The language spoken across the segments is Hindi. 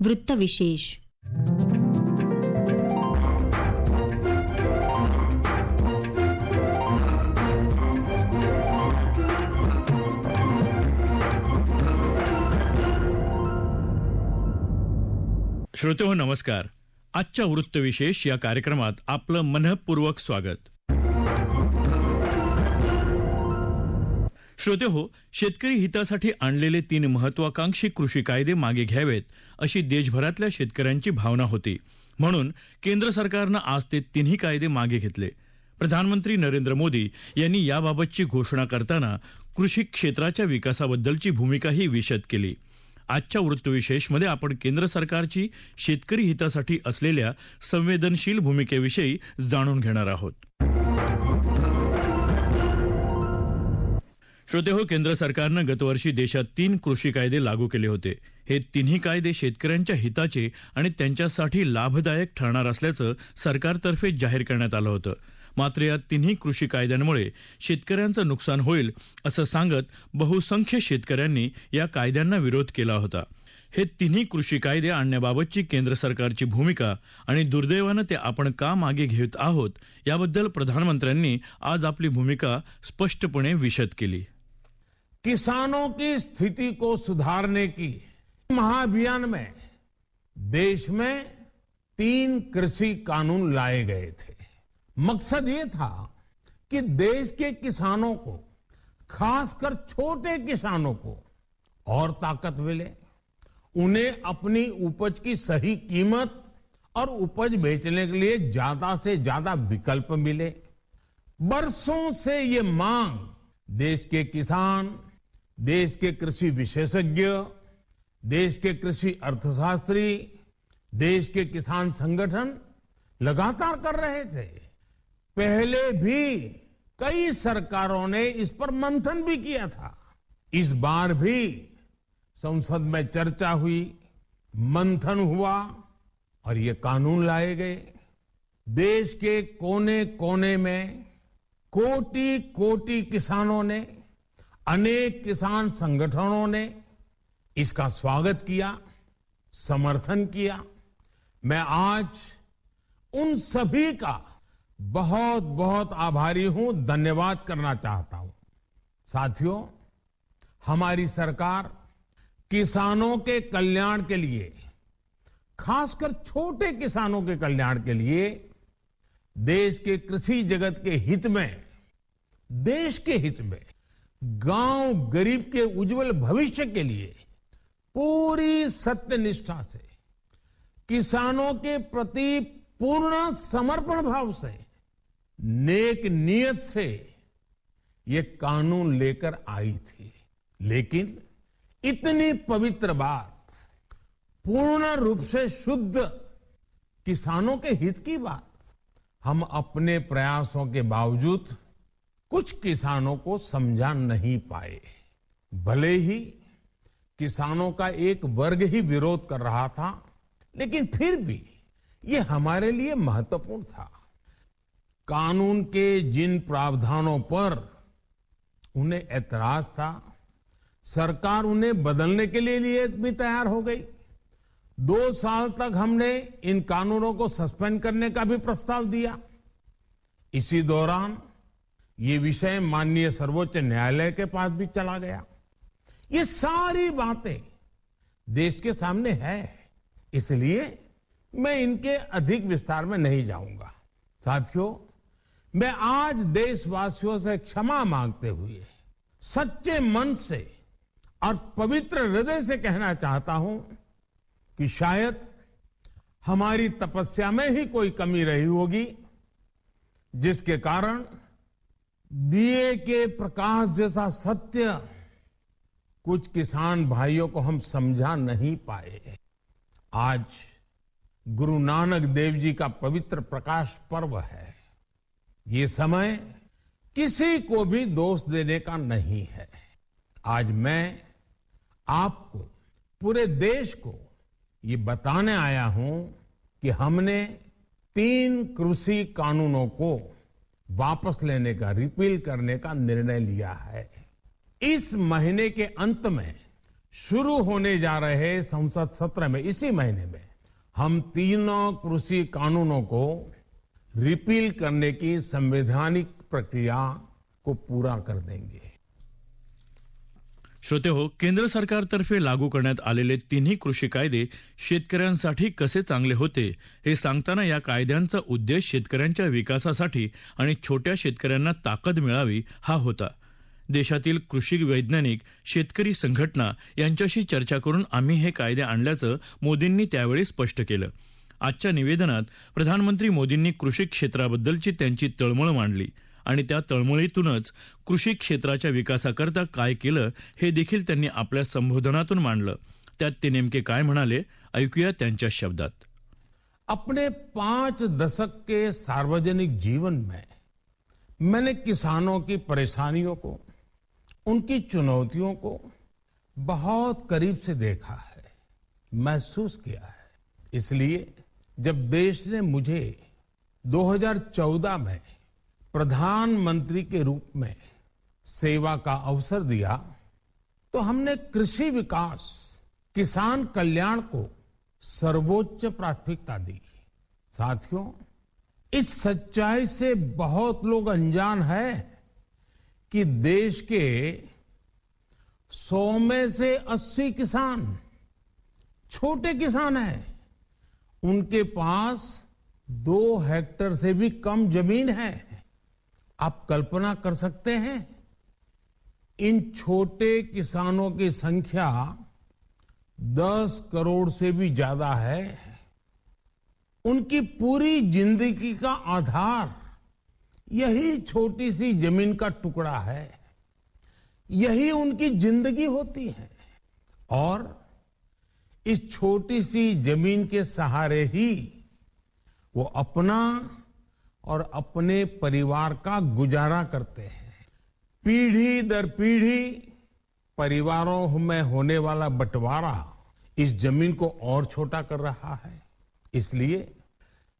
वृत्तविशेष. श्रोतेहो नमस्कार. आजच्या वृत्तविशेष या कार्यक्रमात आपलं मनःपूर्वक स्वागत. श्रोतेहो, शेतकरी हितासाठी आणलेले 3 महत्वाकांक्षी कृषी कायदे मागे घ्यावेत अशी देशभरातल्या शेतकऱ्यांची भावना होती. म्हणून केंद्र सरकारनं आज ते 3 कायदे मागे घेतले. प्रधानमंत्री नरेंद्र मोदी यांनी याबाबतची घोषणा करताना कृषी क्षेत्राच्या विकासाबद्दलची भूमिकाही विशद केली. आजच्या वृत्तविशेषमध्ये आपण केंद्र सरकारची शेतकरी हितासाठी असलेल्या संवेदनशील भूमिकेविषयी जाणून घेणार आहोत. श्रोतेहो, केंद्र सरकारनं गतवर्षी देशात 3 कृषी कायदे लागू केले होते. हे 3 कायदे शेतकऱ्यांच्या हिताचे आणि त्यांच्यासाठी लाभदायक ठरणार असल्याचं सरकारतर्फे जाहीर करण्यात आलं होतं. मात्र या 3 कृषी कायद्यांमुळे शेतकऱ्यांचं नुकसान होईल असं सांगत बहुसंख्य शेतकऱ्यांनी या कायद्यांना विरोध केला होता. हे 3 कृषी कायदे आणण्याबाबतची केंद्र सरकारची भूमिका आणि दुर्दैवानं ते आपण का मागे घेत आहोत याबद्दल प्रधानमंत्र्यांनी आज आपली भूमिका स्पष्टपणे विशद केली. किसानों की स्थिति को सुधारने की महाअभियान में देश में 3 कृषि कानून लाए गए थे. मकसद ये था कि देश के किसानों को, खासकर छोटे किसानों को और ताकत मिले, उन्हें अपनी उपज की सही कीमत और उपज बेचने के लिए ज्यादा से ज्यादा विकल्प मिले. बरसों से ये मांग देश के किसान, देश के कृषि विशेषज्ञ, देश के कृषि अर्थशास्त्री, देश के किसान संगठन लगातार कर रहे थे. पहले भी कई सरकारों ने इस पर मंथन भी किया था. इस बार भी संसद में चर्चा हुई, मंथन हुआ और ये कानून लाए गए. देश के कोने कोने में कोटि कोटि किसानों ने, अनेक किसान संगठनों ने इसका स्वागत किया, समर्थन किया. मैं आज उन सभी का बहुत बहुत आभारी हूं, धन्यवाद करना चाहता हूं. साथियों, हमारी सरकार किसानों के कल्याण के लिए, खासकर छोटे किसानों के कल्याण के लिए, देश के कृषि जगत के हित में, देश के हित में, गांव गरीब के उज्जवल भविष्य के लिए पूरी सत्यनिष्ठा से, किसानों के प्रति पूर्ण समर्पण भाव से, नेक नियत से ये कानून लेकर आई थी. लेकिन इतनी पवित्र बात, पूर्ण रूप से शुद्ध किसानों के हित की बात, हम अपने प्रयासों के बावजूद कुछ किसानों को समझा नहीं पाए. भले ही किसानों का एक वर्ग ही विरोध कर रहा था, लेकिन फिर भी ये हमारे लिए महत्वपूर्ण था. कानून के जिन प्रावधानों पर उन्हें ऐतराज था, सरकार उन्हें बदलने के लिए भी तैयार हो गई. 2 साल तक हमने इन कानूनों को सस्पेंड करने का भी प्रस्ताव दिया. इसी दौरान ये विषय माननीय सर्वोच्च न्यायालय के पास भी चला गया. ये सारी बातें देश के सामने है, इसलिए मैं इनके अधिक विस्तार में नहीं जाऊंगा. साथियों, मैं आज देशवासियों से क्षमा मांगते हुए सच्चे मन से और पवित्र हृदय से कहना चाहता हूं कि शायद हमारी तपस्या में ही कोई कमी रही होगी, जिसके कारण दिए के प्रकाश जैसा सत्य कुछ किसान भाइयों को हम समझा नहीं पाए. आज गुरु नानक देव जी का पवित्र प्रकाश पर्व है. ये समय किसी को भी दोष देने का नहीं है. आज मैं आपको, पूरे देश को ये बताने आया हूं कि हमने 3 कृषि कानूनों को वापस लेने का, रिपील करने का निर्णय लिया है. इस महीने के अंत में शुरू होने जा रहे संसद सत्र में इसी महीने में हम तीनों कृषि कानूनों को रिपील करने की संवैधानिक प्रक्रिया को पूरा कर देंगे. श्रोते हो, केंद्र सरकारतर्फे लागू करण्यात आलेले तिन्ही कृषी कायदे शेतकऱ्यांसाठी कसे चांगले होते हे सांगताना या कायद्यांचा उद्देश शेतकऱ्यांच्या विकासासाठी आणि छोट्या शेतकऱ्यांना ताकद मिळावी हा होता. देशातील कृषी वैज्ञानिक, शेतकरी संघटना यांच्याशी चर्चा करून आम्ही हे कायदे आणल्याचं मोदींनी त्यावेळी स्पष्ट केलं. आजच्या निवेदनात प्रधानमंत्री मोदींनी कृषी क्षेत्राबद्दलची त्यांची तळमळ मांडली आणि त्या तळमळीतूनच कृषी क्षेत्राच्या विकासाकरता काय केलं हे देखील त्यांनी आपल्या संबोधनातून मांडलं. त्यात ते नेमके काय म्हणाले, ऐकूया त्यांच्या शब्दात. अपने 5 दशक के सार्वजनिक जीवन में मैंने किसानों की परेशानियों को, उनकी चुनौतियों को बहुत करीब से देखा है, महसूस किया है. इसलिए जब देश ने मुझे 2014 में प्रधानमंत्री के रूप में सेवा का अवसर दिया तो हमने कृषि विकास, किसान कल्याण को सर्वोच्च प्राथमिकता दी. साथियों, इस सच्चाई से बहुत लोग अनजान है कि देश के 100 में से 80 किसान छोटे किसान हैं. उनके पास 2 हेक्टेयर से भी कम जमीन है. आप कल्पना कर सकते हैं, इन छोटे किसानों की संख्या 10 करोड़ से भी ज्यादा है. उनकी पूरी जिंदगी का आधार यही छोटी सी जमीन का टुकड़ा है. यही उनकी जिंदगी होती है और इस छोटी सी जमीन के सहारे ही वो अपना और अपने परिवार का गुजारा करते हैं. पीढ़ी दर पीढ़ी परिवारों में होने वाला बंटवारा इस जमीन को और छोटा कर रहा है. इसलिए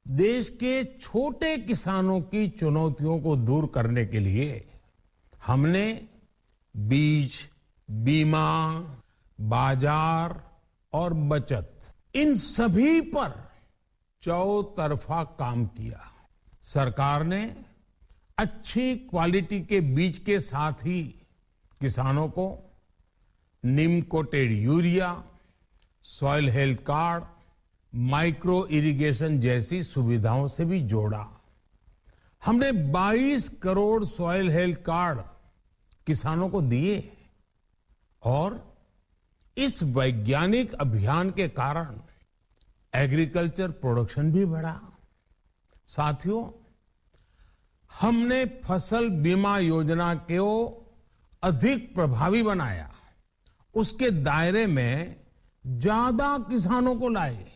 देश के छोटे किसानों की चुनौतियों को दूर करने के लिए हमने बीज, बीमा, बाजार और बचत, इन सभी पर चौतरफा काम किया. सरकार ने अच्छी क्वालिटी के बीज के साथ ही किसानों को neem coated urea, soil health card, micro irrigation जैसी सुविधाओं से भी जोड़ा. हमने 22 करोड़ सॉइल हेल्थ कार्ड किसानों को दिए और इस वैज्ञानिक अभियान के कारण एग्रीकल्चर प्रोडक्शन भी बढ़ा. साथियों, हमने फसल बीमा योजना को अधिक प्रभावी बनाया. उसके दायरे में ज्यादा किसानों को लाए.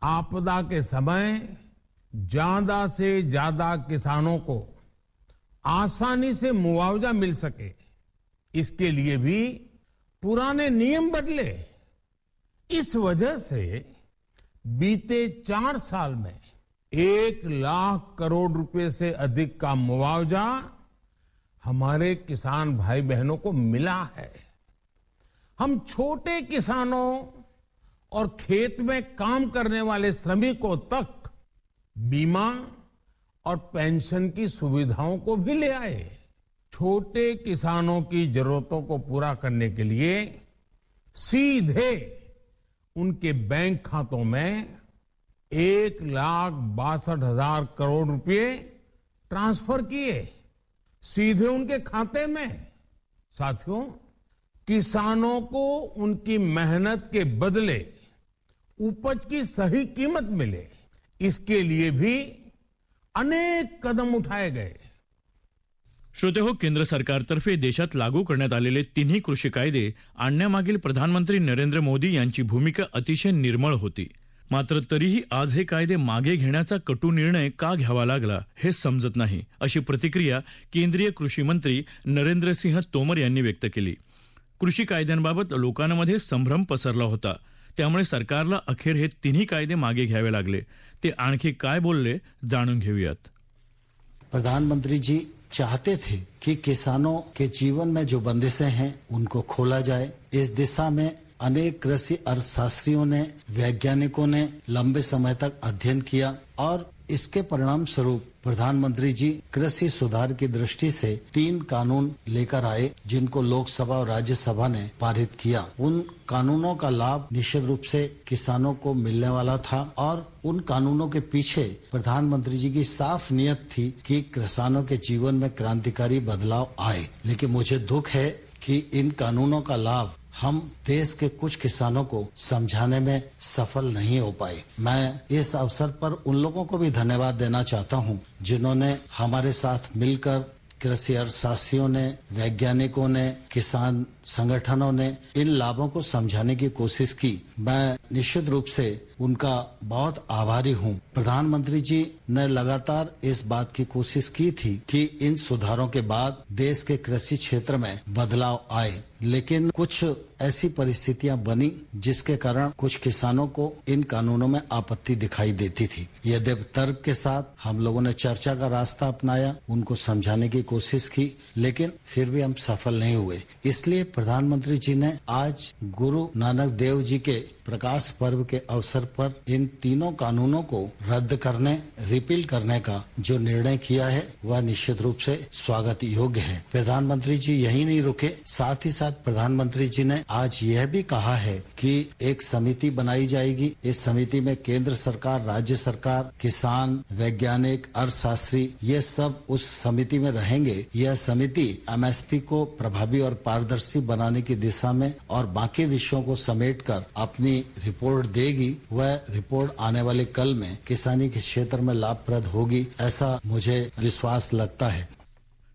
आपदा के समय ज्यादा से ज्यादा किसानों को आसानी से मुआवजा मिल सके, इसके लिए भी पुराने नियम बदले. इस वजह से बीते 4 साल में 1 लाख करोड़ रुपए से अधिक का मुआवजा हमारे किसान भाई बहनों को मिला है. हम छोटे किसानों और खेत में काम करने वाले श्रमिकों तक बीमा और पेंशन की सुविधाओं को भी ले आए. छोटे किसानों की जरूरतों को पूरा करने के लिए सीधे उनके बैंक खातों में 1,62,000 करोड़ रुपए ट्रांसफर किए, सीधे उनके खाते में. साथियों, किसानों को उनकी मेहनत के बदले उपज की सही कीमत मिले, इसके लिए भी अनेक कदम उठाए गए. श्रोते हो, केंद्र सरकारतर्फे देशात लागू करण्यात आलेले तिन्ही कृषी कायदे आणण्यामागील प्रधानमंत्री नरेंद्र मोदी यांची भूमिका अतिशय निर्मळ होती. मात्र तरीही आज हे कायदे मागे घेण्याचा कटू निर्णय का घ्यावा लागला हे समजत नाही, अशी प्रतिक्रिया केंद्रीय कृषी मंत्री नरेंद्रसिंह तोमर यांनी व्यक्त केली. कृषी कायद्यांबाबत लोकांमध्ये संभ्रम पसरला होता. त्यामुळे सरकारला अखेर हे तिन्ही कायदे मागे घ्यावे लागले. ते आणखी काय बोलले जाणून घेऊयात. प्रधानमंत्री जी चाहते थे कि किसानों के जीवन में जो बंदिशें हैं उनको खोला जाए। इस दिशा में अनेक कृषि अर्थशास्त्रियों ने, वैज्ञानिकों ने लंबे समय तक अध्ययन किया और इसके परिणाम स्वरूप प्रधानमंत्री जी कृषि सुधार की दृष्टि से 3 कानून लेकर आए, जिनको लोकसभा और राज्यसभा ने पारित किया। उन कानूनों का लाभ निश्चित रूप से किसानों को मिलने वाला था और उन कानूनों के पीछे प्रधानमंत्री जी की साफ नियत थी कि किसानों के जीवन में क्रांतिकारी बदलाव आए। लेकिन मुझे दुख है कि इन कानूनों का लाभ हम देश के कुछ किसानों को समझाने में सफल नहीं हो पाए। मैं इस अवसर पर उन लोगों को भी धन्यवाद देना चाहता हूं जिन्होंने हमारे साथ मिलकर, कृषि अर्थशास्त्रियों ने, वैज्ञानिकों ने, किसान संगठनों ने इन लाभों को समझाने की कोशिश की। मैं निश्चित रूप से उनका बहुत आभारी हूं। प्रधानमंत्री जी ने लगातार इस बात की कोशिश की थी कि इन सुधारों के बाद देश के कृषि क्षेत्र में बदलाव आए, लेकिन कुछ ऐसी परिस्थितियां बनी जिसके कारण कुछ किसानों को इन कानूनों में आपत्ति दिखाई देती थी। यद्यपि तर्क के साथ हम लोगों ने चर्चा का रास्ता अपनाया, उनको समझाने की कोशिश की, लेकिन फिर भी हम सफल नहीं हुए। इसलिए प्रधानमंत्री जी ने आज गुरु नानक देव जी के प्रकाश पर्व के अवसर पर इन तीनों कानूनों को रद्द करने, रिपील करने का जो निर्णय किया है वह निश्चित रूप से स्वागत योग्य है। प्रधानमंत्री जी यही नहीं रुके, साथ ही साथ प्रधानमंत्री जी ने आज यह भी कहा है कि एक समिति बनाई जाएगी। इस समिति में केंद्र सरकार, राज्य सरकार, किसान, वैज्ञानिक, अर्थशास्त्री, ये सब उस समिति में रहेंगे। यह समिति एमएसपी को प्रभावी और पारदर्शी बनाने की दिशा में और बाकी विषयों को समेटकर अपनी रिपोर्ट देगी। वह रिपोर्ट आने वाले कल में किसानी के क्षेत्र में लाभप्रद होगी, ऐसा मुझे विश्वास लगता है।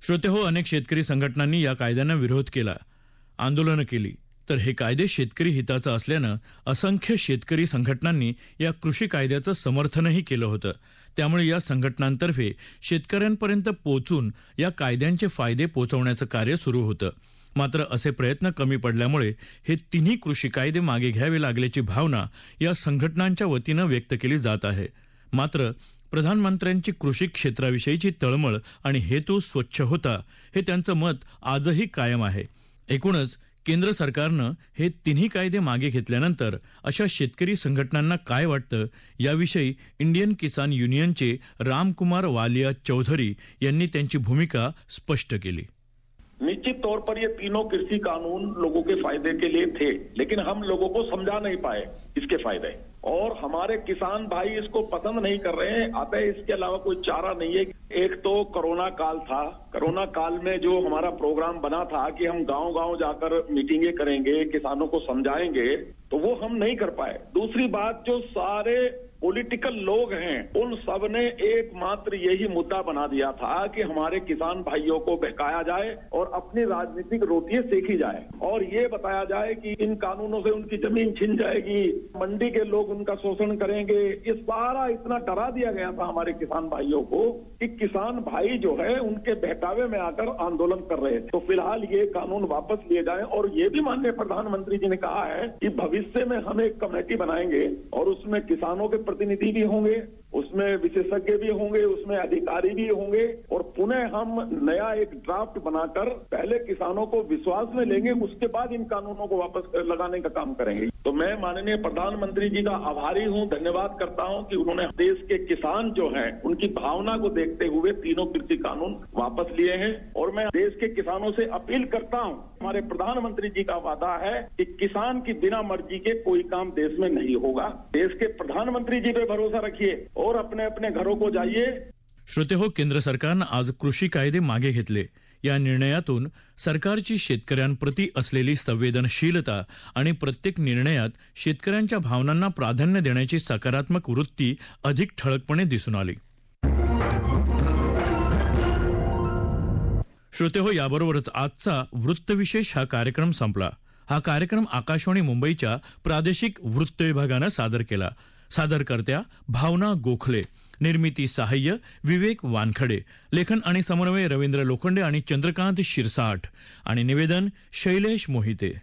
श्रोतेहो, अनेक शेतकरी संघटनांनी या कायद्यांना विरोध केला, आंदोलनं केली, तर हे कायदे शेतकरी हिताचं असल्यानं असंख्य शेतकरी संघटनांनी या कृषी कायद्याचं समर्थनही केलं होतं। त्यामुळे या संघटनांतर्फे शेतकऱ्यांपर्यंत पोहोचून या कायद्यांचे फायदे पोहोचवण्याचं कार्य सुरू होतं। मात्र असे प्रयत्न कमी पडल्यामुळे हे तिन्ही कृषी कायदे मागे घ्यावे लागल्याची भावना या संघटनांच्या वतीनं व्यक्त केली जात आहे। मात्र प्रधानमंत्र्यांची कृषी क्षेत्राविषयीची तळमळ आणि हेतू स्वच्छ होता, हे त्यांचं मत आजही कायम आहे। एकूणच केंद्र सरकारनं हे तिन्ही कायदे मागे घेतल्यानंतर अशा शेतकरी संघटनांना काय वाटतं, याविषयी इंडियन किसान युनियनचे रामकुमार वालिया चौधरी यांनी त्यांची भूमिका स्पष्ट केली। निश्चित तौर पर ये तीनों कृषि कानून लोगों के फायदे के लिए थे, लेकिन हम लोगों को समझा नहीं पाए इसके फायदे, और हमारे किसान भाई इसको पसंद नहीं कर रहे हैं। अतः इसके अलावा कोई चारा नहीं है। एक तो कोरोना काल था, कोरोना काल में जो हमारा प्रोग्राम बना था कि हम गांव-गांव जाकर मीटिंगें करेंगे, किसानों को समझाएंगे, तो वो हम नहीं कर पाए। दूसरी बात, जो सारे पॉलिटिकल लोग हैं उन सब ने एकमात्र यही मुद्दा बना दिया था कि हमारे किसान भाइयों को बहकाया जाए और अपनी राजनीतिक रोटियां सेकी जाए और ये बताया जाए कि इन कानूनों से उनकी जमीन छिन जाएगी, मंडी के लोग उनका शोषण करेंगे। इस सारा इतना डरा दिया गया था हमारे किसान भाइयों को कि किसान भाई जो है उनके बहकावे में आकर आंदोलन कर रहे थे। तो फिलहाल ये कानून वापस लिए जाए और ये भी माननीय प्रधानमंत्री जी ने कहा है कि भविष्य में हम एक कमेटी बनाएंगे और उसमें किसानों के प्रतिनिधि भी होंगे, उसमें विशेषज्ञ भी होंगे, उसमें अधिकारी भी होंगे और पुनः हम नया एक ड्राफ्ट बनाकर पहले किसानों को विश्वास में लेंगे, उसके बाद इन कानूनों को वापस लगाने का काम करेंगे। तो मैं माननीय प्रधानमंत्री जी का आभारी हूं, धन्यवाद करता हूं कि उन्होंने देश के किसान जो हैं उनकी भावना को देखते हुए तीनों कृषि कानून वापस लिए हैं। और मैं देश के किसानों से अपील करता हूं, हमारे प्रधानमंत्री जी का वादा है कि किसान की बिना मर्जी के कोई काम देश में नहीं होगा। देश के प्रधानमंत्री जी पे भरोसा रखिए और अपने अपने घरों को जाइए। श्रोतेहो, केंद्र सरकारनं आज कृषी कायदे मागे घेतले। या निर्णयातून सरकारची शेतकऱ्यांप्रती असलेली संवेदनशीलता आणि प्रत्येक निर्णयात शेतकऱ्यांच्या भावनांना प्राधान्य देण्याची सकारात्मक वृत्ती अधिक ठळकपणे दिसून आली। श्रोतेहो, याबरोबरच आजचा वृत्तविशेष हा कार्यक्रम संपला। हा कार्यक्रम आकाशवाणी मुंबईच्या प्रादेशिक वृत्त विभागानं सादर केला। सादरकर्त्या भावना गोखले, निर्मिती सहाय्य विवेक वानखडे, लेखन आणि समन्वय रवींद्र लोखंडे आणि चंद्रकांत शिरसाठ आणि निवेदन शैलेश मोहिते।